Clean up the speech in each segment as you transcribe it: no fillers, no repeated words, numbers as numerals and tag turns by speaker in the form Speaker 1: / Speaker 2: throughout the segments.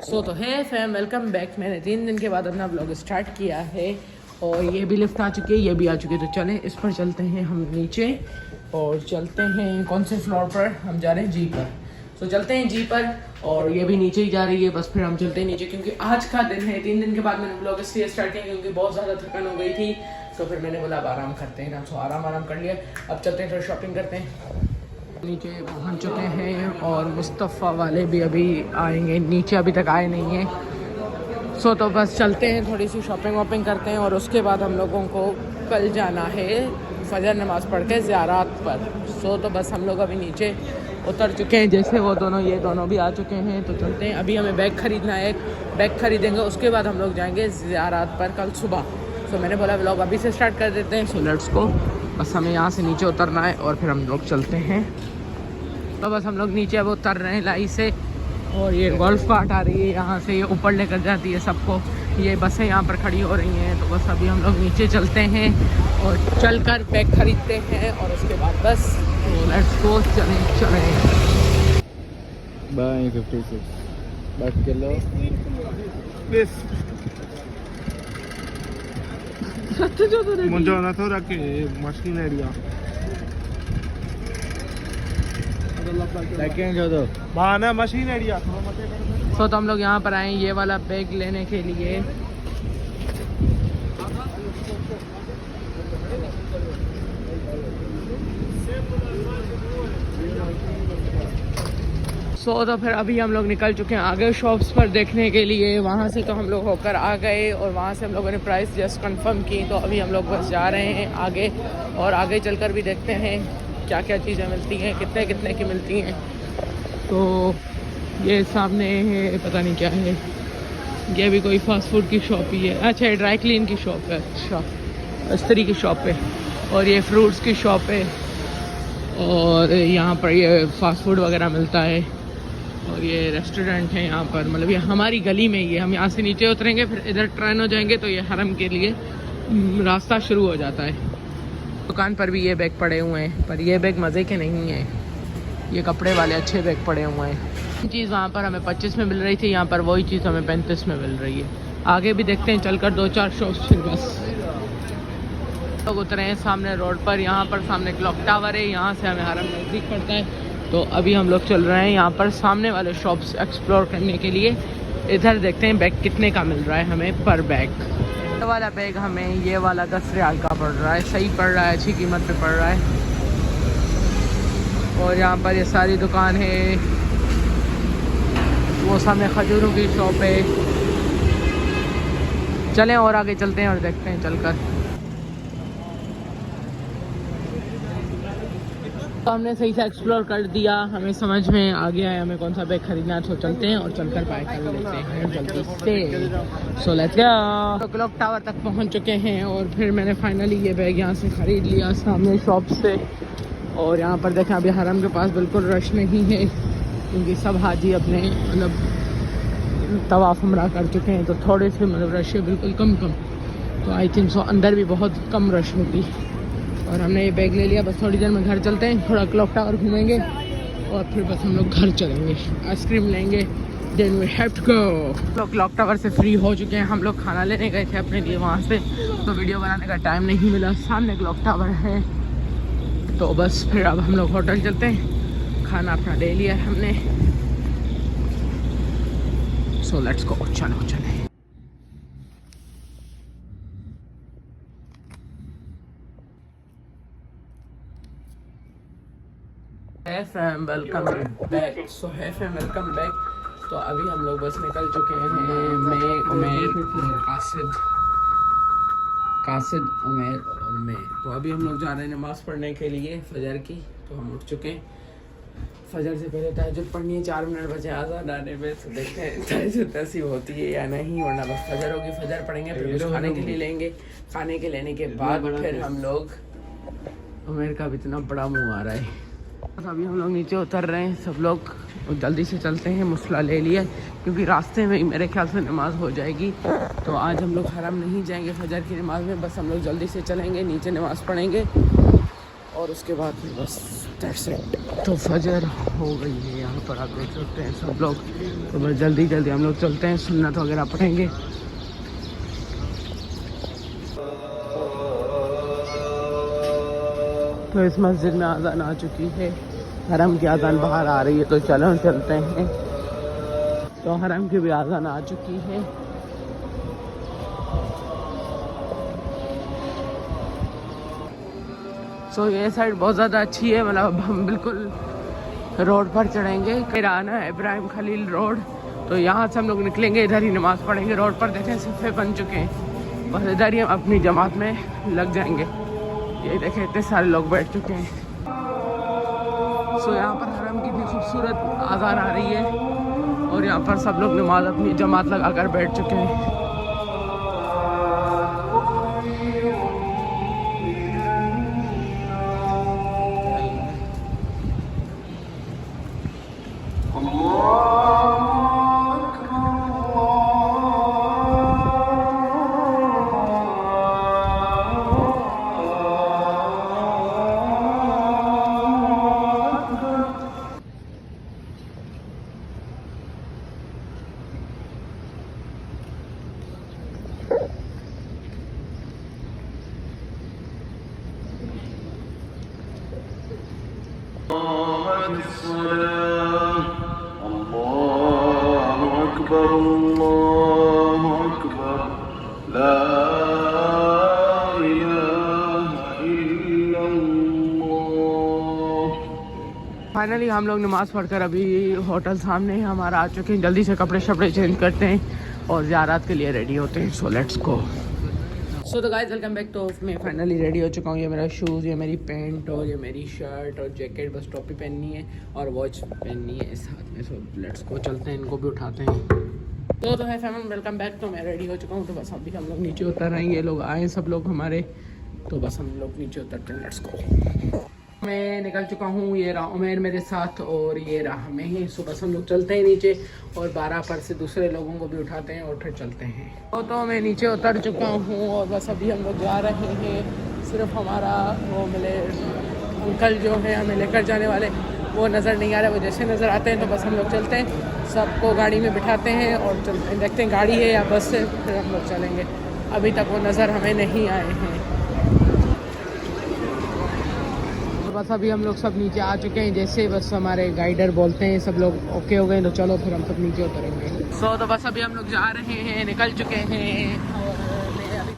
Speaker 1: तो है fam, welcome back. मैंने 3 दिन के बाद अपना ब्लॉग स्टार्ट किया है और ये भी लिफ्ट आ चुकी है, ये भी आ चुकी है। तो चलें इस पर चलते हैं हम नीचे और चलते हैं कौन से फ्लोर पर हम जा रहे हैं, जी पर। तो चलते हैं जी पर और ये भी नीचे ही जा रही है। बस फिर हम चलते हैं नीचे क्योंकि आज का दिन है। 3 दिन के बाद मैंने ब्लॉग इसलिए स्टार्ट किया क्योंकि बहुत ज़्यादा थकान हो गई थी। तो फिर मैंने बोला अब आराम करते हैं ना। तो आराम कर लिया। अब चलते हैं थोड़ा शॉपिंग करते हैं। नीचे पहुंच चुके हैं और मुस्तफ़ा वाले भी अभी आएंगे, नीचे अभी तक आए नहीं हैं। तो बस चलते हैं, थोड़ी सी शॉपिंग वॉपिंग करते हैं और उसके बाद हम लोगों को कल जाना है फजर नमाज़ पढ़ के ज़ियारत पर। तो बस हम लोग अभी नीचे उतर चुके हैं, जैसे वो दोनों ये दोनों भी आ चुके हैं। तो चलते हैं, अभी हमें बैग ख़रीदना है, बैग ख़रीदेंगे उसके बाद हम लोग जाएंगे ज़ियारत पर कल सुबह। तो मैंने बोला व्लॉग अभी से स्टार्ट कर देते हैं। Let's go. बस हमें यहाँ से नीचे उतरना है और फिर हम लोग चलते हैं। तो बस हम लोग नीचे अब उतर रहे हैं लाई से और ये गोल्फ कार्ट आ रही है यहाँ से, ये ऊपर लेकर जाती है सबको। ये बसें यहाँ पर खड़ी हो रही हैं। तो बस अभी हम लोग नीचे चलते हैं और चलकर बैग खरीदते हैं और उसके बाद बस लेट्स गो, चलें।
Speaker 2: बाय 56 बात कर लो मुझे ना थोड़ा के मशीन एरिया सेकंड जो दो माना मशीन एरिया।
Speaker 1: तो हम लोग यहाँ पर आए ये वाला बैग लेने के लिए। तो फिर अभी हम लोग निकल चुके हैं आगे शॉप्स पर देखने के लिए। वहाँ से तो हम लोग होकर आ गए और वहाँ से हम लोगों ने प्राइस जस्ट कंफर्म की। तो अभी हम लोग बस जा रहे हैं आगे और आगे चलकर भी देखते हैं क्या क्या चीज़ें मिलती हैं, कितने कितने की मिलती हैं। तो ये सामने है, पता नहीं क्या है, ये भी कोई फास्ट फूड की शॉप ही है। अच्छा, ये ड्राई क्लीन की शॉप है, अच्छा इस्त्री की शॉप है। और ये फ्रूट्स की शॉप है और यहाँ पर ये फास्ट फूड वगैरह मिलता है। और ये रेस्टोरेंट है यहाँ पर, मतलब ये हमारी गली में ही है। हम यहाँ से नीचे उतरेंगे फिर इधर ट्रेन हो जाएंगे तो ये हरम के लिए रास्ता शुरू हो जाता है। दुकान पर भी ये बैग पड़े हुए हैं पर ये बैग मज़े के नहीं हैं, ये कपड़े वाले अच्छे बैग पड़े हुए हैं। चीज़ वहाँ पर हमें 25 में मिल रही थी, यहाँ पर वही चीज़ हमें 35 में मिल रही है। आगे भी देखते हैं चलकर 2-4 शॉप्स, फिर बस लोग उतरे हैं सामने रोड पर। यहाँ पर सामने क्लॉक टावर है, यहाँ से हमें हरम नज़दीक पड़ता है। तो अभी हम लोग चल रहे हैं यहाँ पर सामने वाले शॉप्स एक्सप्लोर करने के लिए। इधर देखते हैं बैग कितने का मिल रहा है हमें पर बैग। ये वाला बैग हमें ये वाला 10 रियाल का पड़ रहा है, सही पड़ रहा है, अच्छी कीमत पे पड़ रहा है। और यहाँ पर ये सारी दुकान है, वो सामने खजूरों की शॉप है। चलें और आगे चलते हैं और देखते हैं चलकर। तो हमने सही से एक्सप्लोर कर दिया, हमें समझ में आ गया है हमें कौन सा बैग खरीदना है। तो चलते हैं और चलकर बाय कर लेते हैं जल्दी से। So let's go. तो क्लॉक टावर तक पहुंच चुके हैं और फिर मैंने फाइनली ये बैग यहाँ से ख़रीद लिया सामने शॉप से। और यहाँ पर देखें अभी हरम के पास बिल्कुल रश नहीं है क्योंकि सब हाजी अपने मतलब तवाफ़ उम्रा कर चुके हैं। तो थोड़े से मतलब रश है, बिल्कुल कम। तो आई थिंक सो अंदर भी बहुत कम रश होगी। और हमने ये बैग ले लिया, बस थोड़ी देर में घर चलते हैं, थोड़ा क्लॉक टावर घूमेंगे और फिर बस हम लोग घर चलेंगे, आइसक्रीम लेंगे, then we have to go. तो क्लॉक टावर से फ्री हो चुके हैं। हम लोग खाना लेने गए थे अपने लिए वहाँ से, तो वीडियो बनाने का टाइम नहीं मिला। सामने क्लॉक टावर है तो बस फिर अब हम लोग होटल चलते हैं। खाना अपना ले लिया है हमने। सो लेट्स गो, चले। Welcome back. Welcome back. तो अभी हम लोग बस निकल चुके हैं, मैं, उमैर, कासिद, उमैर और मैं। तो अभी हम लोग जा रहे हैं नमाज़ पढ़ने के लिए फजर की। तो हम उठ चुके हैं। फजर से पहले तहज्जुद पढ़नी है, 4 मिनट बचे आज़ान आने में। तो देखते हैं तहज्जुद नसीब होती है या नहीं, वरना बस फजर होगी, फजर पढ़ेंगे, फिर कुछ खाने के लिए लेंगे। खाने के लेने के बाद फिर हम लोग, उमैर का भी इतना बड़ा मुँह आ रहा है। अभी हम लोग नीचे उतर रहे हैं सब लोग और जल्दी से चलते हैं। मुसला ले लिया क्योंकि रास्ते में ही मेरे ख्याल से नमाज़ हो जाएगी। तो आज हम लोग हरम नहीं जाएंगे फजर की नमाज़ में, बस हम लोग जल्दी से चलेंगे, नीचे नमाज़ पढ़ेंगे और उसके बाद फिर बस दैट्स इट। तो फजर हो गई है यहाँ पर, आप देख सकते हैं सब लोग। तो बस जल्दी जल्दी हम लोग चलते हैं, सुन्नत वगैरह पढ़ेंगे। तो इस मस्जिद में आज़ान आ चुकी है, हरम की आज़ान बाहर आ रही है, तो चलो चलते हैं। तो हरम की भी आज़ान आ चुकी है। सो ये साइड बहुत ज़्यादा अच्छी है, मतलब हम बिल्कुल रोड पर चढ़ेंगे, किराना है इब्राहिम खलील रोड। तो यहाँ से हम लोग निकलेंगे, इधर ही नमाज़ पढ़ेंगे। रोड पर देखें सिफ़े बन चुके हैं, बस इधर ही हम अपनी जमात में लग जाएंगे। ये देखें इतने सारे लोग बैठ चुके हैं। सो यहाँ पर हरम की इतनी खूबसूरत आज़ान आ रही है और यहाँ पर सब लोग नमाज अपनी जमात लगा कर बैठ चुके हैं। फाइनली हम लोग नमाज़ पढ़कर अभी होटल सामने ही हमारा आ चुके हैं। जल्दी से कपड़े शपड़े चेंज करते हैं और ज़ियारत के लिए रेडी होते हैं। So let's go. सो तो गाइस वेलकम बैक। तो मैं फाइनली रेडी हो चुका हूँ। ये मेरा शूज़, ये मेरी पैंट और ये मेरी शर्ट और जैकेट, बस टोपी पहननी है और वॉच पहननी है साथ में। सो लेट्स गो, चलते हैं, इनको भी उठाते हैं। तो है फैमिली, वेलकम बैक। तो मैं रेडी हो चुका हूँ। तो बस अभी हम लोग नीचे उतर आएंगे, ये लोग आए सब लोग हमारे, तो बस हम लोग नीचे उतरते हैं। Let's go. मैं निकल चुका हूँ, ये रहा उमेर मेरे साथ और ये रहा मैं ही। सो बस हम लोग चलते हैं नीचे और 12 पर से दूसरे लोगों को भी उठाते हैं और फिर चलते हैं। तो मैं नीचे उतर चुका हूँ और बस अभी हम लोग जा रहे हैं। सिर्फ हमारा वो मिले अंकल जो है हमें लेकर जाने वाले, वो नज़र नहीं आ रहे। वो जैसे नज़र आते हैं तो बस हम लोग चलते हैं, सबको गाड़ी में बिठाते हैं और चलते हैं, देखते हैं गाड़ी है या बस से, फिर हम लोग चलेंगे। अभी तक वो नज़र हमें नहीं आए हैं। बस अभी हम लोग सब नीचे आ चुके हैं, जैसे बस हमारे गाइडर बोलते हैं सब लोग ओके हो गए, तो चलो फिर हम सब नीचे उतरेंगे। तो बस अभी हम लोग जा रहे हैं, निकल चुके हैं और मैं अभी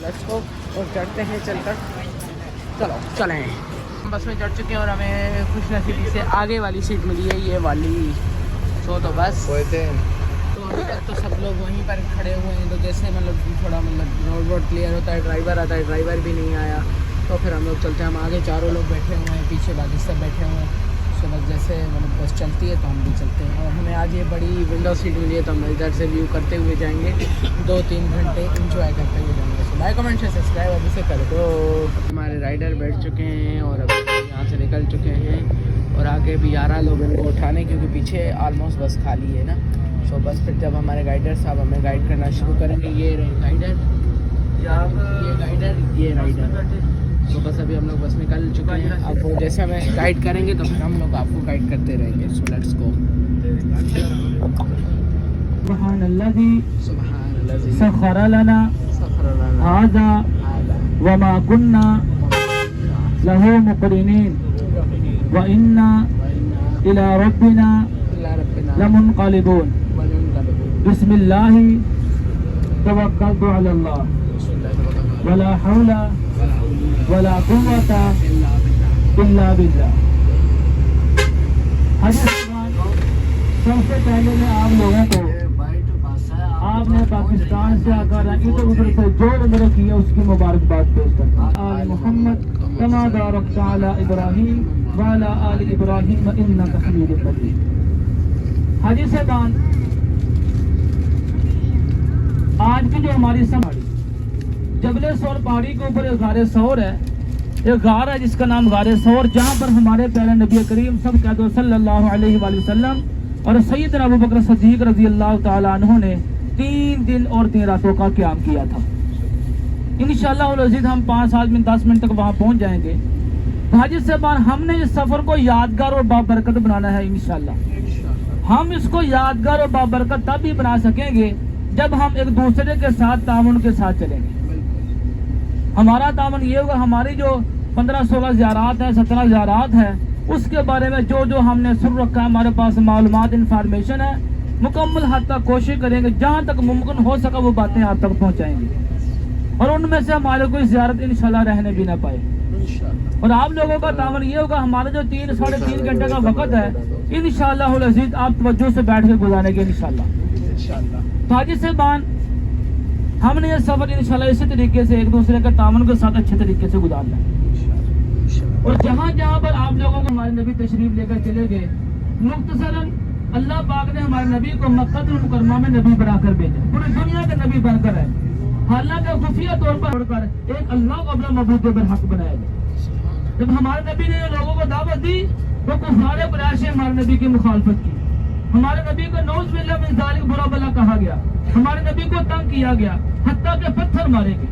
Speaker 1: लेट्स गो और चढ़ते हैं चलकर। चलो चलें। हम बस में चढ़ चुके हैं और हमें खुशनसीबी से आगे वाली सीट मिली है, ये वाली। तो बस तो अभी तक तो सब लोग वहीं पर खड़े हुए हैं। तो जैसे मतलब थोड़ा मतलब रोड क्लियर होता है, ड्राइवर आता है, ड्राइवर भी नहीं आया तो फिर हम लोग चलते हैं। हम आगे चारों लोग बैठे हुए हैं, पीछे बाकी सब बैठे हुए हैं। तो बस जैसे मतलब बस चलती है तो हम भी चलते हैं। और हमें आज ये बड़ी विंडो सीट मिली है तो हम इधर से व्यू करते हुए जाएंगे, 2-3 घंटे इंजॉय करते हुए जाएंगे। So like comment share subscribe अभी से कर दो। हमारे राइडर बैठ चुके हैं और अभी यहाँ से निकल चुके हैं और आगे भी 11 लोग इनको उठाने, क्योंकि पीछे ऑलमोस्ट बस खाली है ना। सो बस फिर जब हमारे गाइडर साहब हमें गाइड करना शुरू करेंगे, ये गाइडर, ये राइडर। तो बस अभी हम लोग बस निकल चुके हैं। अब वो जैसे हमें गाइड करेंगे तो फिर हम लोग आपको गाइड करते रहेंगे। So let's go.
Speaker 3: सुब्हानल्लाज़ी
Speaker 1: सुब्हानल्लाज़ी
Speaker 3: सख़्ख़र लना
Speaker 1: सख़्ख़र लना
Speaker 3: हाज़ा वमा कुन्ना लहू मुक़रिनीन व इन्ना इला रब्बिना लमुनक़लिबून। बिस्मिल्लाहि तवक्कलतु अलल्लाह वला हौला वला कुव्वता इल्ला बिल्लाह। सबसे पहले मैं आप लोगों को, आपने पाकिस्तान से आकर इधर उधर से जो उम्र की है उसकी मुबारकबाद पेश करता हूं। आल मोहम्मद कमा बारकता अला इब्राहीम व अला आल इब्राहीम इन्नका हमीदुम मजीद। हाजी साहबान, आज की जो हमारी समाड़ी जबले सौर पहाड़ी के ऊपर एक गारे सौर है, एक गार है जिसका नाम गारे सौर, जहाँ पर हमारे प्यारे नबी करीम सब कह दो सल्लल्लाहु अलैहि वसल्लम और सैयदना अबू बकर सिद्दीक रज़ी अल्लाह ताला अन्हु ने 3 दिन और 3 रातों का क़याम किया था। इंशाअल्लाह अज़ीज़ हम 5 मिनट 10 मिनट तक वहाँ पहुँच जाएंगे। हाजी साहबान, हमने इस सफ़र को यादगार और बाबरकत बनाना है। इंशाअल्लाह हम इसको यादगार और बाबरकत तब भी बना सकेंगे जब हम एक दूसरे के साथ तामुन के साथ चलेंगे। हमारा तामुन ये होगा, हमारी जो 15-16 ज़ियारात है, 17 ज़ियारात है, उसके बारे में जो हमने सुन रखा है, हमारे पास मालूमात इंफॉर्मेशन है, मुकम्मल हद तक कोशिश करेंगे जहाँ तक मुमकिन हो सका वो बातें आप तक पहुँचाएंगे और उनमें से हमारे कोई ज़ियारत इंशाल्लाह रहने भी ना पाए। और आप लोगों का तामुन ये होगा, हमारा जो 3-3.5 घंटे का वक्त है इंशाअल्लाह अज़ीज़ आप तवज्जो से बैठ के गुजारेंगे इंशाअल्लाह। तो हाजी साहबान, हमने ये सफर इंशाल्लाह इसी तरीके से एक दूसरे के तामुन के साथ अच्छे तरीके से गुजारना है। और जहाँ जहाँ पर आप लोगों को हमारे नबी तशरीफ लेकर चले गए, मुख्तसरन अल्लाह पाक ने हमारे नबी को मक्कातुल मुकर्रमा में नबी बनाकर भेजा, पूरी दुनिया के नबी बनकर है। हालांकि खुफिया तौर पर छोड़कर एक अल्लाह को अपना मबूद बरहक बनाया गया। जब हमारे नबी ने लोगों को दावत दी तो कुफारे कुरैश ने हमारे नबी की मुखालफत की। हमारे नबी को नौज बिल्लाह मिन ज़ालिक बुरा भला कहा गया, हमारे नबी को तंग किया गया, हत्ता के पत्थर मारे गए।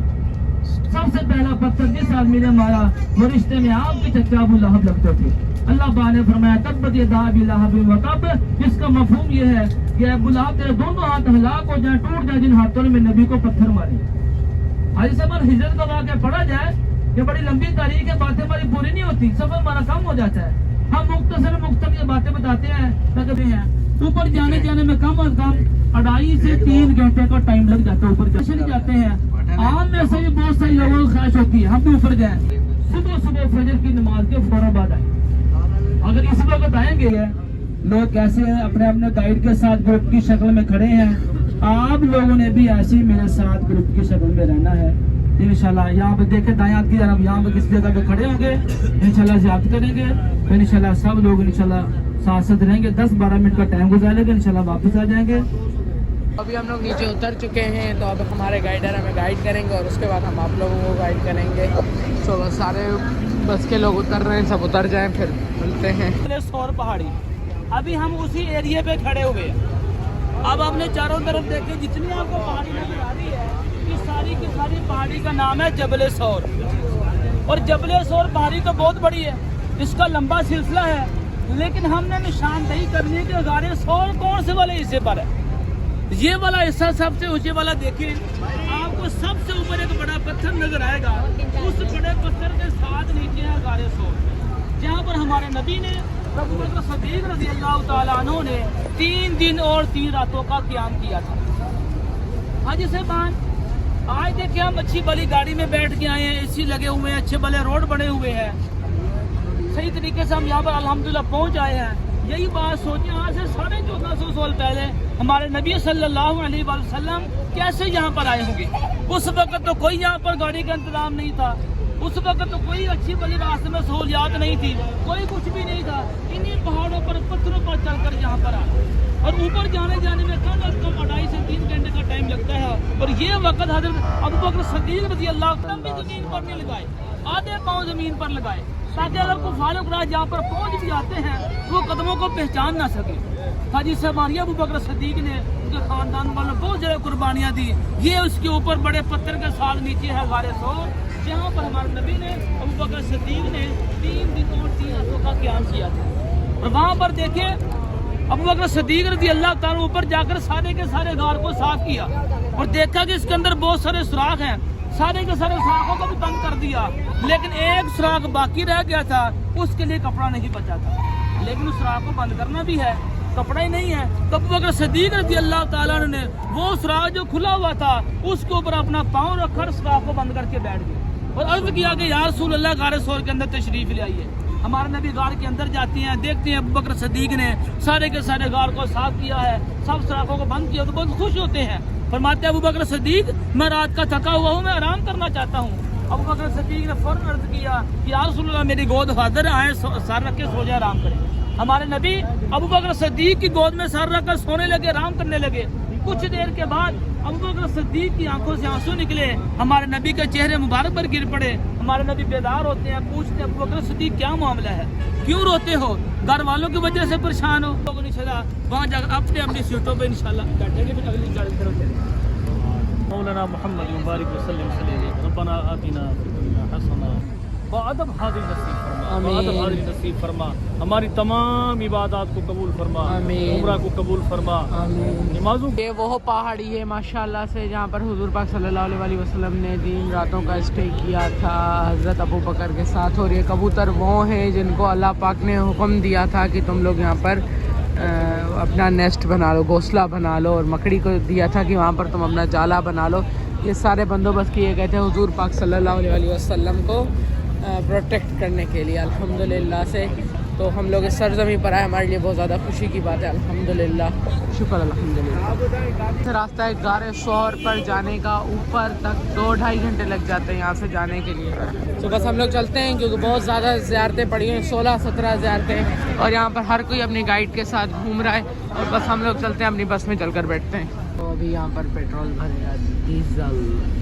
Speaker 3: सबसे पहला पत्थर जिस आदमी ने मारा वो रिश्ते में आपके चचा अबू लहब लगते थे। अल्लाह पाक ने फरमाया तब्बत यदा अबी लहब व तब, जिसका मफहूम ये है कि अबू लहब तेरे दोनों हाथ हलाक हो जाए, टूट जाए, जिन हाथों में नबी को पत्थर मारे। हाजी साहब, हिजरत का वाक़या पढ़ा जाए, ये बड़ी लंबी तारीख है, बातें हमारी पूरी नहीं होती, सफर हमारा कम हो जाता है। हम मुख्तसर ये बातें बताते हैं, ऊपर जाने में कम अज कम 2.5 से 3 घंटे का टाइम लग जाता है। ऊपर चले जाते हैं, आम में से भी बहुत सारी लोगों को ख्वाहिश होती है हम भी ऊपर जाएं, सुबह फजर की नमाज के फौरन बाद आए। अगर इस वक्त आएंगे लोग कैसे हैं, अपने गाइड के साथ ग्रुप की शक्ल में खड़े हैं, आप लोगों ने भी ऐसे ही मेरे साथ ग्रुप की शक्ल में रहना है इंशाल्लाह। यहाँ पे देखे दायां की तरफ, यहाँ पे किसी जगह पे खड़े होंगे इंशाल्लाह ज़ियारत करेंगे, फिर इंशाल्लाह सब लोग इंशाल्लाह साथ साथ रहेंगे। 10-12 मिनट का टाइम गुजारेंगे, इंशाल्लाह वापस आ जाएंगे।
Speaker 1: अभी हम लोग नीचे उतर चुके हैं, तो अब हमारे गाइडर हमें गाइड करेंगे और उसके बाद हम आप लोगों को गाइड करेंगे। तो बस सारे बस के लोग उतर रहे हैं, सब उतर जाएं फिर मिलते हैं।
Speaker 3: सौर पहाड़ी, अभी हम उसी एरिया पे खड़े हुए हैं। अब आपने चारों तरफ देखे जितनी आपको पहाड़ी नजर आ रही है, इस सारी की सारी पहाड़ी का नाम है जबले सौर। और जबले सौर पहाड़ी तो बहुत बड़ी है, इसका लंबा सिलसिला है, लेकिन हमने निशानदेही करनी है कि गारे सौर कौन से वाले हिस्से पर है। ये वाला हिस्सा सबसे ऊंचे वाला देखिए, आपको सबसे ऊपर एक बड़ा पत्थर नजर आएगा, उस बड़े पत्थर के साथ नीचे है गारे सौर, जहाँ पर हमारे नबी ने अबू बकर सिद्दीक रज़ी अल्लाह ताला अन्हु ने 3 दिन और 3 रातों का क़याम किया था। हाजी साहबान, आज देखिए हम अच्छी भली गाड़ी में बैठ के आए हैं, एसी लगे हुए हैं, अच्छे भले रोड बने हुए हैं, सही तरीके से हम यहाँ पर अल्हम्दुलिल्लाह पहुँच आए हैं। यही बात सोचिए, आज से 1450 साल पहले हमारे नबी सल्लल्लाहु अलैहि वसल्लम कैसे यहाँ पर आए होंगे। उस वक्त तो कोई यहाँ पर गाड़ी का इंतजाम नहीं था, उस वक्त तो कोई अच्छी भली रास्ते में सहूलियात नहीं थी, कोई कुछ भी नहीं था। इन्हीं पहाड़ों पर पत्थरों पर चलकर यहाँ पर आए और ऊपर जाने में कम अज कम 2.5 से 3 घंटे का टाइम लगता है। और ये वक्त हजरत अबू बकर सिद्दीक रज़ी अल्लाह तआला भी जमीन पर नहीं लगाए, आधे पाँव जमीन पर लगाए, ताकि अगर कोई फारूक राज जहाँ पर पहुँच भी जाते हैं तो वो कदमों को पहचान ना सके। हाजी सवारिया अबू बकर सिद्दीक ने उनके खानदान वालों बहुत ज़्यादा कुर्बानियाँ दी। ये उसके ऊपर बड़े पत्थर के साथ नीचे है गारे सौर, जहाँ पर हमारे नबी ने अबू बकर सिद्दीक ने 3 दिन और 3 रातों का क़याम किया था। और वहाँ पर देखे अबू बकर सिद्दीक रज़ी अल्लाह तआला ऊपर जाकर सारे के सारे गार को साफ किया और देखा कि इसके अंदर बहुत सारे सुराख हैं, सारे के सारे सुराखों को भी बंद कर दिया, लेकिन एक सुराख बाकी रह गया था, उसके लिए कपड़ा नहीं बचा था। लेकिन उस सुराख को बंद करना भी है, कपड़ा ही नहीं है। तो अबू बकर सिद्दीक रज़ी अल्लाह तआला ने वो सुराख जो खुला हुआ था उसके ऊपर अपना पाँव रखकर सुराख को बंद करके बैठ गए और अर्ज किया कि या रसूल अल्लाह गारे सौर के अंदर तशरीफ ले आइए। हमारे नबी गार के अंदर जाती हैं, देखते हैं अबू बकर सिद्दीक ने सारे के सारे गार को साफ किया है, सब सुराखों को बंद किया, तो बहुत खुश होते हैं। फरमाते अबू बकर सिद्दीक मैं रात का थका हुआ हूँ, मैं आराम करना चाहता हूँ। अबू बकर सिद्दीक ने फौरन अर्ज किया कि या रसूल अल्लाह मेरी गोद हाजिर आए, सर रख के सो जाए, आराम करें। हमारे नबी अबू बकर सिद्दीक की गोद में सर रख कर सोने लगे, आराम करने लगे। कुछ देर के बाद अबू बकर सिद्दीक की आंखों से आंसू निकले, हमारे नबी के चेहरे मुबारक पर गिर पड़े। हमारे नबी बेदार होते हैं, पूछते हैं अबू बकर सिद्दीक क्या मामला है, क्यों रोते हो, घर वालों की वजह से परेशान हो। लोग इंशाल्लाह वहाँ जाकर अपने अपनी सीटों पर इंशाल्लाह बैठेंगे, फिर अगली गाड़ी तरफ चलेंगे। मौलाना मोहम्मद मुबारक वसल्लम रब्बना आतिना फिद दुनिया हसना बादब हाजिर नसीब फरमा, बादब हाजिर नसीब फरमा, हमारी तमाम इबादत को कबूल फरमा, उम्रा को कबूल फरमा, नमाजों।
Speaker 1: ये वो पहाड़ी है माशाल्लाह से जहाँ पर हुजूर पाक सल्लल्लाहु अलैहि वसल्लम ने 3 रातों का स्टे किया था हज़रत अबू बकर के साथ। और ये कबूतर वो हैं जिनको अल्लाह पाक ने हुक्म दिया था कि तुम लोग यहाँ पर अपना नेस्ट बना लो, घोंसला बना लो, और मकड़ी को दिया था कि वहाँ पर तुम अपना जाला बना लो। ये सारे बंदोबस्त किए गए थे हुजूर पाक सल्लल्लाहु अलैहि वसल्लम को प्रोटेक्ट करने के लिए अल्हम्दुलिल्लाह से। तो हम लोग इस सरजमी पर आए, हमारे लिए बहुत ज़्यादा खुशी की बात है, अल्हम्दुलिल्लाह, शुक्र अल्हम्दुलिल्लाह। रास्ता है गारे सौर पर जाने का, ऊपर तक 2-2.5 घंटे लग जाते हैं यहाँ से जाने के लिए। तो बस हम लोग चलते हैं क्योंकि बहुत ज़्यादा ज़ियारतें पड़ी हैं, 16-17 ज़ियारतें, और यहाँ पर हर कोई अपनी गाइड के साथ घूम रहा है। और बस हम लोग चलते हैं, अपनी बस में चलकर बैठते हैं। तो अभी यहाँ पर पेट्रोल भरेगा, डीजल।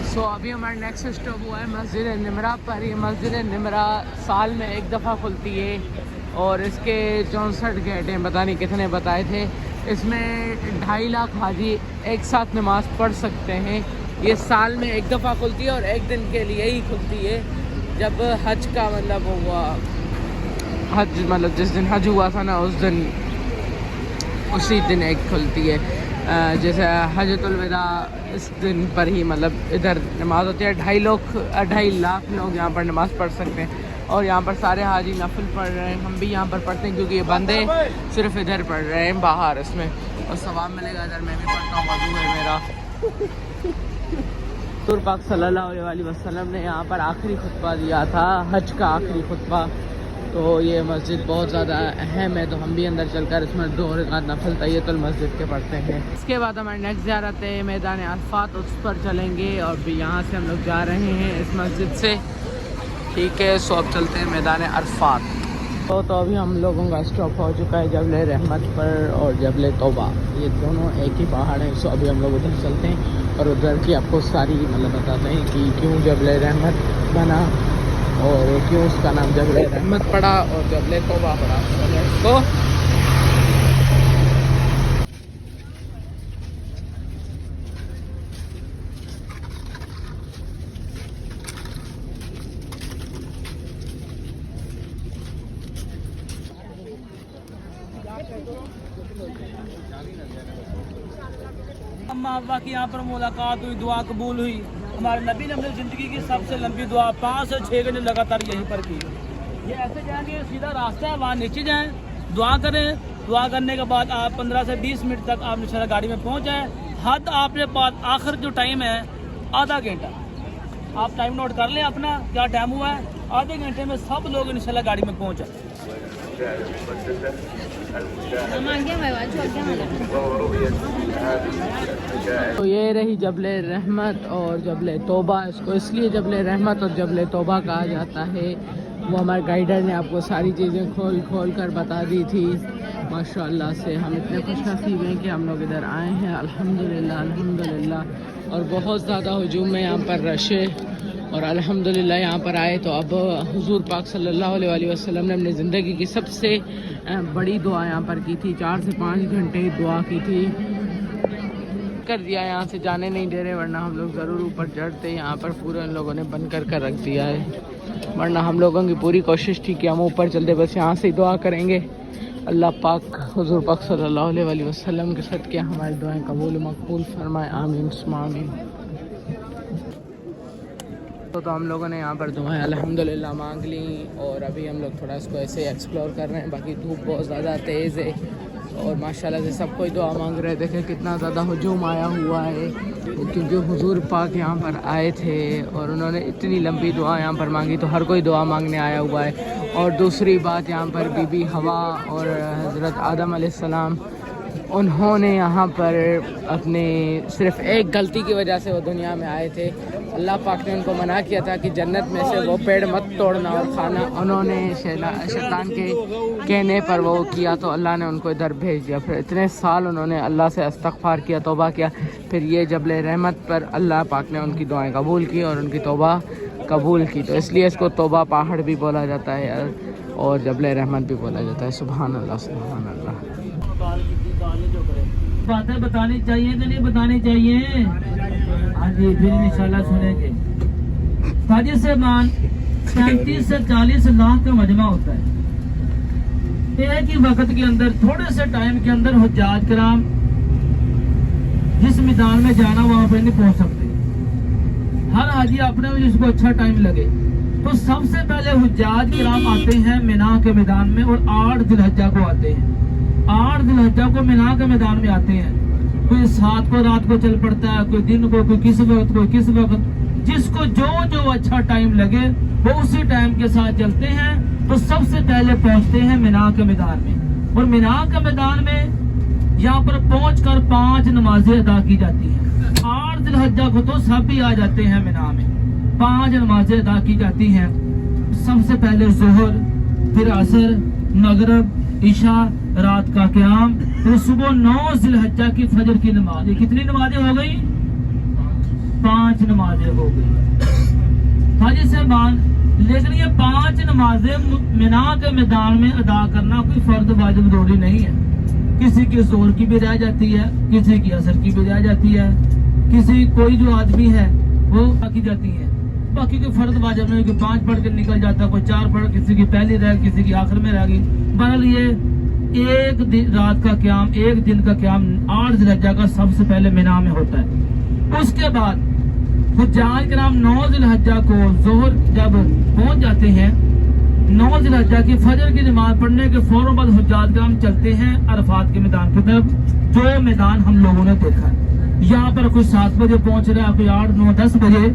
Speaker 1: सो अभी हमारा नेक्स्ट स्टॉप हुआ है मस्जिद निमरा पर। ये मस्जिद निमरा साल में एक दफ़ा खुलती है और इसके 64 गेट हैं, पता नहीं कितने बताए थे। इसमें 2.5 लाख हाजी एक साथ नमाज़ पढ़ सकते हैं। ये साल में एक दफ़ा खुलती है और एक दिन के लिए ही खुलती है, जब हज का मतलब हुआ, हज मतलब जिस दिन हज हुआ था ना उस दिन, उसी दिन एक खुलती है। जैसे हजतुल विदा इस दिन पर ही मतलब इधर नमाज़ होती है। 2.5 लाख लोग यहाँ पर नमाज़ पढ़ सकते हैं और यहाँ पर सारे हाजी नफिल पढ़ रहे हैं। हम भी यहाँ पर पढ़ते हैं क्योंकि ये बंदे सिर्फ इधर पढ़ रहे हैं बाहर इसमें, और सवाब मिलेगा इधर। मैं भी पढ़ता हूँ, वज़ू है मेरा। हुज़ूर पाक सल्लल्लाहु अलैहि वसल्लम ने यहाँ पर आखिरी खुतबा दिया था, हज का आखिरी खुतबा। तो ये मस्जिद बहुत ज़्यादा अहम है, तो हम भी अंदर चलकर इसमें 2 रकात नफल तहियतुल मस्जिद के पढ़ते हैं। इसके बाद हमारी नेक्स्ट ज़ियारत है मैदान अरफात, उस पर चलेंगे। और भी यहाँ से हम लोग जा रहे हैं इस मस्जिद से, ठीक है। सो अब चलते हैं मैदान अरफात। तो अभी हम लोगों का स्टॉप हो चुका है जबल रहमत पर और जबल तौबा, ये दोनों एक ही पहाड़ हैं। सो अभी हम लोग उधर चलते हैं और उधर की आपको सारी मतलब बताते हैं कि क्यों जबल रहमत बना और क्यों उसका नाम जबल रहमत पड़ा और जबल तौबा पड़ा। तो
Speaker 3: अम्मा अब्बा की यहाँ पर मुलाकात हुई, दुआ कबूल हुई। हमारे नबी ने अपनी ज़िंदगी की सबसे लंबी दुआ 5 से 6 घंटे लगातार यहीं पर की। ये ऐसे जाएंगे, सीधा रास्ता है, वहाँ नीचे जाएं, दुआ करें, दुआ करने के बाद आप 15 से 20 मिनट तक आप इंशाल्लाह गाड़ी में पहुंच जाए। हद आपने पास आखिर जो टाइम है आधा घंटा, आप टाइम नोट कर लें अपना क्या टाइम हुआ है। आधे घंटे में सब लोग इंशाल्लाह गाड़ी में पहुंच जाए।
Speaker 1: तो ये रही जबल रहमत और जबल तौबा। इसको इसलिए जबल रहमत और जबल तौबा कहा जाता है। वो हमारे गाइडर ने आपको सारी चीज़ें खोल खोल कर बता दी थी। माशाअल्लाह से हम इतने खुशनसीब हैं कि हम लोग इधर आए हैं, अल्हम्दुलिल्लाह अल्हम्दुलिल्लाह। और बहुत ज़्यादा हुजूम में यहाँ पर रश है और अल्हम्दुलिल्लाह यहाँ पर आए तो अब हुजूर पाक सल्लल्लाहु अलैहि वसल्लम ने अपनी ज़िंदगी की सबसे बड़ी दुआ यहाँ पर की थी। 4 से 5 घंटे दुआ की थी। कर दिया, यहाँ से जाने नहीं दे रहे, वरना हम लोग ज़रूर ऊपर चढ़ते। यहाँ पर पूरे उन लोगों ने बंद कर रख दिया है, वरना हम लोगों की पूरी कोशिश थी कि हम ऊपर चलते, बस यहाँ से ही दुआ करेंगे। अल्लाह पाक हुजूर पाक सल्लल्लाहु अलैहि वसल्लम के सदके हमारी दुआएं कबूल मकबूल फरमाए, आमीन सुम्मा आमीन। तो हम लोगों ने यहाँ पर दुआएं अल्हम्दुलिल्लाह मांग ली और अभी हम लोग थोड़ा इसको ऐसे एक्सप्लोर कर रहे हैं। बाकी धूप बहुत ज़्यादा तेज़ है और माशाल्लाह से सब कोई दुआ मांग रहे। देखें कितना ज़्यादा हुजूम आया हुआ है, क्योंकि हुजूर पाक यहाँ पर आए थे और उन्होंने इतनी लंबी दुआ यहाँ पर मांगी, तो हर कोई दुआ मांगने आया हुआ है। और दूसरी बात, यहाँ पर बीबी हवा और हज़रत आदम अलैहिस्सलाम, उन्होंने यहाँ पर अपने सिर्फ़ एक गलती की वजह से वो दुनिया में आए थे। अल्लाह पाक ने उनको मना किया था कि जन्नत में से वो पेड़ मत तोड़ना और खाना, उन्होंने शैतान के कहने पर वो किया तो अल्लाह ने उनको इधर भेज दिया। फिर इतने साल उन्होंने अल्लाह से इस्तग़फ़ार किया, तौबा किया, फिर ये जबल रहमत पर अल्लाह पाक ने उनकी दुआएं कबूल की और उनकी तौबा कबूल की। तो इसलिए इसको तौबा पहाड़ भी बोला जाता है और जबल रहमत भी बोला जाता है। सुभान अल्लाह सुभान अल्लाह।
Speaker 3: बातें बतानी चाहिए कि नहीं बतानी चाहिए? हाँ जी, फिर इंशाल्लाह सुनेंगे। ताजी से मान 35 से 40 लाख का मजमा होता है। एक ही वक्त के अंदर, थोड़े से टाइम के अंदर हुज्जाज कराम जिस मैदान में जाना वहाँ पे नहीं पहुँच सकते। हर हाजी अपने में जिसको अच्छा टाइम लगे, तो सबसे पहले हुज्जाज कराम आते हैं मिना के मैदान में और 8 जिलहज्जा को आते हैं। 8 जिलहज्जा को मिना के मैदान में आते हैं। कोई 7 को रात को चल पड़ता है, कोई दिन को, कोई किस वक्त, कोई किस वक्त, जिसको जो अच्छा टाइम लगे वो उसी टाइम के साथ चलते हैं। तो सबसे पहले पहुंचते हैं मिना के मैदान में और मिना के मैदान में यहाँ पर पहुंचकर 5 नमाजें अदा की जाती हैं। 8 जिलहज्जा को तो सब भी आ जाते हैं मिना में। 5 नमाजें अदा की जाती हैं। सबसे पहले ज़ोहर, फिर असर, मगरब, ईशा, रात का क़याम, फिर सुबह 9 जिलहज्जा की फजर की नमाज। ये कितनी नमाजें हो गई? 5 नमाजें हो गई। हाजी साहबान, लेकिन ये 5 नमाजें मिना के मैदान में अदा करना कोई फर्द वाजिब जरूरी नहीं है। किसी की जोर की भी रह जाती है, किसी की असर की भी रह जाती है, किसी कोई जो आदमी है वो बाकी जाती है। बाकी कोई फर्द वाजिब नहीं कि 5 पढ़ के निकल जाता, कोई 4 पढ़, किसी की पहली रह, किसी की आखिर में रह गई। बहरहाल ये एक दिन रात का क़याम, एक दिन का क़याम 8 जिलहज्जा का सबसे पहले मिना में होता है। उसके बाद हुज्जाज किराम 9 जिलहज्जा को जोहर जब पहुंच जाते हैं, 9 जिलहज्जा की फजर की नमाज पढ़ने के फौरन बाद हुज्जाज किराम चलते हैं अरफात के मैदान की तरफ, जो मैदान हम लोगों ने देखा है। यहाँ पर कोई 7 बजे पहुंच रहा है, कोई 8, 9, 10 बजे।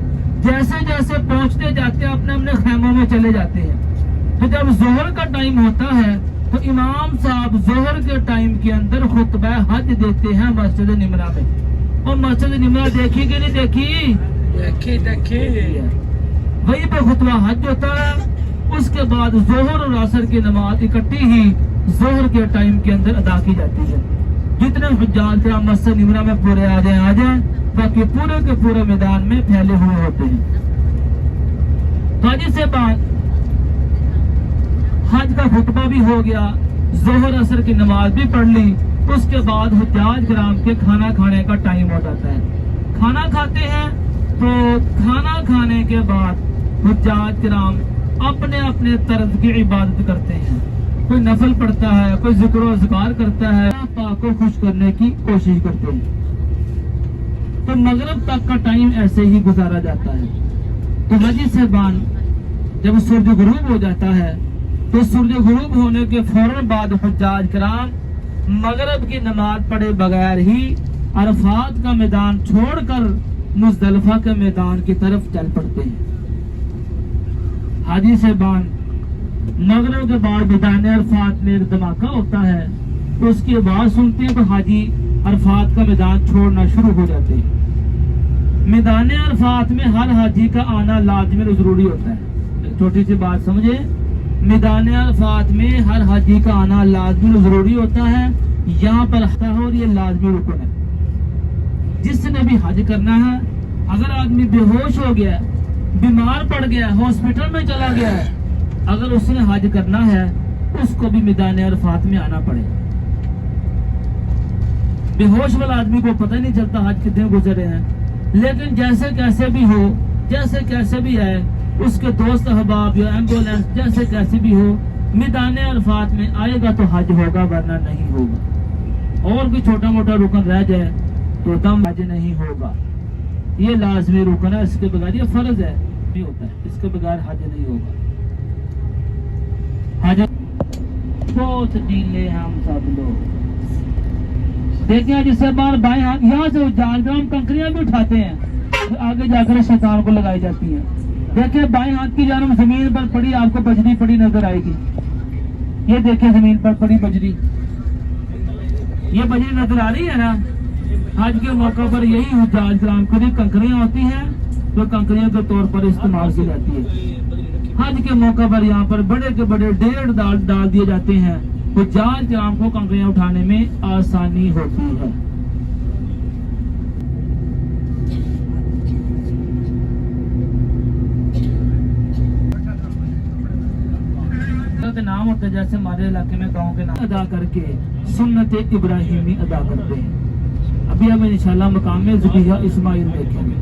Speaker 3: जैसे जैसे पहुंचते जाते हैं अपने अपने खैमों में चले जाते हैं। तो जब जोहर का टाइम होता है तो इमाम साहब जोहर के टाइम के अंदर खुतबा हज देते हैं मस्जिद निमरा में। और मस्जिद निमरा देखी कि नहीं देखी? देखी। वही पे खुतबा हज होता है। उसके बाद जोहर और असर की नमाज इकट्ठी ही जोहर के टाइम के अंदर अदा की जाती है। जितने हुज्जाज मस्जिद निमरा में पूरे आ जाए, बाकी पूरे के पूरे मैदान में फैले हुए होते हैं। हाजी से बात हज का खुतबा भी हो गया, जोहर असर की नमाज भी पढ़ ली। उसके बाद हुज्जाज किराम के खाना खाने का टाइम हो जाता है। खाना खाते हैं तो खाना खाने के बाद हुज्जाज किराम अपने अपने तर्ज की इबादत करते हैं। कोई नफल पढ़ता है, कोई जिक्र और ज़िकार करता है, पाक को खुश करने की कोशिश करते हैं। तो मगरिब तक का टाइम ऐसे ही गुजारा जाता है। तो हाजी साहबान, जब सूरज गुरूब हो जाता है तो सूरज गुरूब होने के फौरन बाद हुज्जाज किराम मगरब की नमाज पढ़े बगैर ही अरफात का मैदान छोड़कर मुजदलिफा के मैदान की तरफ चल पड़ते हैं। हाजी साहबान मगरब के बाद मैदान अरफात में एक धमाका होता है, तो उसकी आवाज सुनते हैं तो हाजी अरफात का मैदान छोड़ना शुरू हो जाते हैं। मैदान अरफात में हर हाजी का आना लाजमी और जरूरी होता है। एक छोटी सी बात समझे, मैदान अरफात में हर हाजी का आना लाजमी और जरूरी होता है। यहाँ पर और ये लाजमी रुकन है। जिसने भी हज करना है, अगर आदमी बेहोश हो गया, बीमार पड़ गया, हॉस्पिटल में चला गया है, अगर उसने हज करना है उसको भी मैदान अरफात में आना पड़ेगा। बेहोश वाला आदमी को पता ही नहीं चलता हज कितने गुजरे हैं, लेकिन जैसे कैसे भी हो, जैसे कैसे भी है, उसके दोस्त अहबाब या एम्बुलेंस जैसे कैसे भी हो, मैदान अरफात में आएगा तो हज होगा, वरना नहीं होगा। और भी छोटा मोटा रुकन रह जाए तो दम हज नहीं होगा। ये लाजमी रुकन है, इसके बगैर ये फर्ज है, नहीं होता है, इसके बगैर हज नहीं होगा। हज बहुत ढीले हैं हम सब लोग। देखिए जिससे बार बाएं हाथ यहाँ से जालग्राम कंकरियां भी उठाते हैं, आगे जाकर शैतान को लगाई जाती हैं। देखिए बाएं हाथ की जानब जमीन पर पड़ी आपको बजरी पड़ी नजर आएगी। ये देखिए जमीन पर पड़ी बजरी, ये बजरी नजर आ रही है ना। हज के मौका पर यही जालग्राम की कंकरियां होती हैं, तो कंकरियों के तौर पर इस्तेमाल की जाती है। हज के मौका पर यहाँ पर बड़े के बड़े ढेर डाल दिए जाते हैं, तो जालग्राम को कंकरियां उठाने में आसानी होती है। नाम होते जैसे हमारे इलाके में गांव के नाम अदा करके सुन्नत इब्राहिमी अदा करते हैं। अभी हम इंशाल्लाह मकाम में ज़ुबिहा इस्माइल देखेंगे।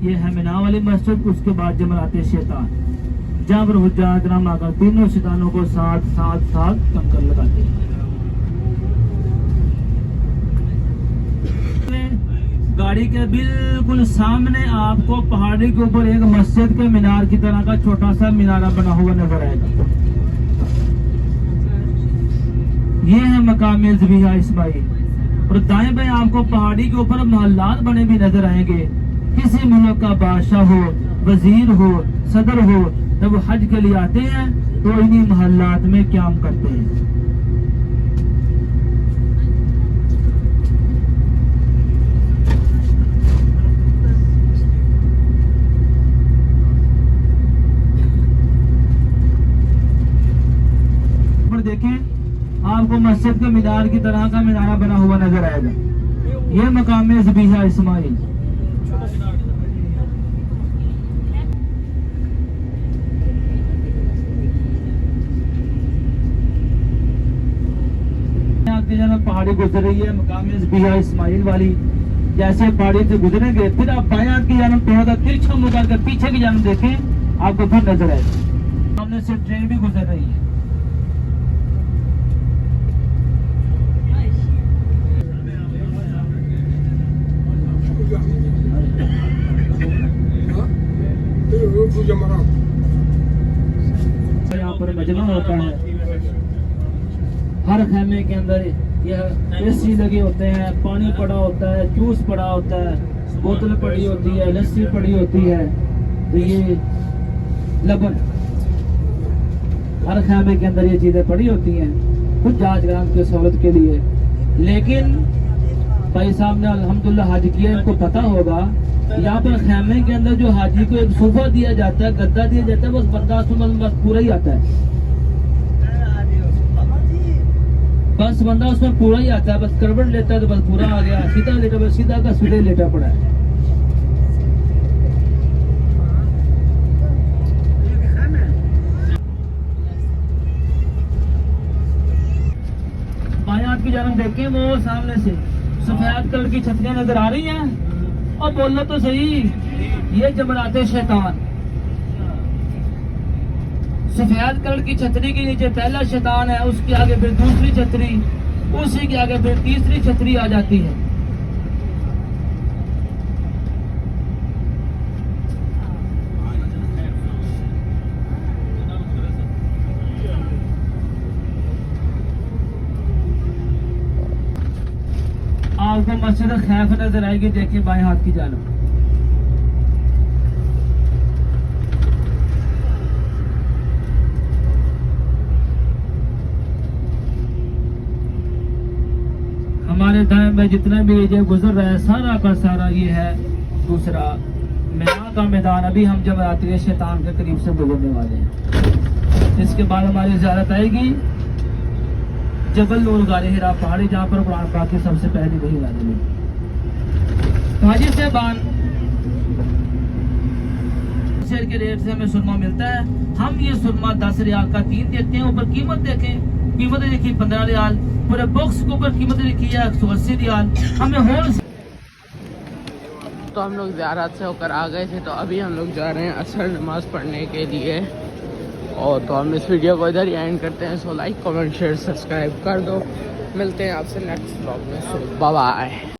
Speaker 3: ये है मीना वाली मस्जिद, उसके बाद जमराते शैतान, जहाँ पर हुज्जात नाम आकर तीनों शैतानों को साथ कंकर लगाते हैं। गाड़ी के बिल्कुल सामने आपको पहाड़ी के ऊपर एक मस्जिद के मीनार की तरह का छोटा सा मीनारा बना हुआ नजर आएगा। ये है मकाम ज़ुबिहा इस्माइल। और दाएं बाएं आपको पहाड़ी के ऊपर महल्लात बने भी नजर आएंगे। किसी मुल्क का बादशाह हो, वजीर हो, सदर हो, जब हज के लिए आते हैं तो इन्हीं महल्लात में क्याम करते हैं। देखें आपको मस्जिद के मीनार की तरह का मीनारा बना हुआ नजर आएगा। यह मकाम ज़ुबिहा इस्माइल। पहाड़ी गुजर रही है मकाम ज़ुबिहा इस्माइल वाली। जैसे पहाड़ी से गुजरेंगे फिर आप बाएं हाथ की जानब थोड़ा सा तिरछा मुड़ कर पीछे की जानब देखें, आपको फिर नजर आएगा सामने से ट्रेन भी गुजर रही है। यहाँ पर मजमा होता है। हर खेमे के अंदर यह एसी लगे होते हैं, पानी पड़ा होता है, जूस पड़ा होता है, बोतल पड़ी होती है, लस्सी पड़ी होती है। तो ये लबन हर खेमे के अंदर ये चीजें पड़ी होती हैं कुछ जांच ग्राम की सहूलत के लिए। लेकिन भाई साहब ने अल्हम्दुलिल्लाह हज किया, इनको पता होगा यहाँ पर खेमे के अंदर जो हाजी को एक सोफा दिया जाता है, गद्दा दिया जाता है, बस बंदा उसमें बस पूरा ही आता है, बस बंदा उसमें पूरा ही आता है, बस करवट लेता है तो बस पूरा आ गया, सीधा लेटा बस सीधा का सीधे लेटा पड़ा है। बाएं हाथ की जानब देखें, वो सामने से सफेद कलर की छतरियां नजर आ रही हैं। और बोलना तो सही, ये जमराते शैतान। सफेद कलर की छतरी के नीचे पहला शैतान है, उसके आगे फिर दूसरी छतरी, उसी के आगे फिर तीसरी छतरी आ जाती है। मस्जिद खैफ नजर आएगी, देखिए बाएं हाथ की जानब। हमारे दाएं में जितना भी ये गुजर रहा है सारा का सारा ये है दूसरा मीना का मैदान। अभी हम जब आते शैतान के करीब से गुजरने वाले हैं। इसके बाद हमारी ज़ियारत आएगी जबल नूर गारे हिरा पहाड़ी, जहाँ पर कुरान पाक की सबसे पहली वही नाज़िल हुई। हाजी साहबान शेर के रेट से हमें सुरमा मिलता है। हम ये सुरमा 10 रियाल का 3 देते हैं। ऊपर कीमत देखें, कीमत देखी 15 रियाल, पूरे बॉक्स के ऊपर कीमत लिखी है 180 रियाल। हमें होल
Speaker 1: तो हम लोग ज़ियारत से होकर आ गए थे, तो अभी हम लोग जा रहे हैं असर नमाज़ पढ़ने के लिए। और तो हम इस वीडियो को इधर ही एंड करते हैं। So like comment share subscribe कर दो। मिलते हैं आपसे नेक्स्ट ब्लॉग में। सो बाय बाय।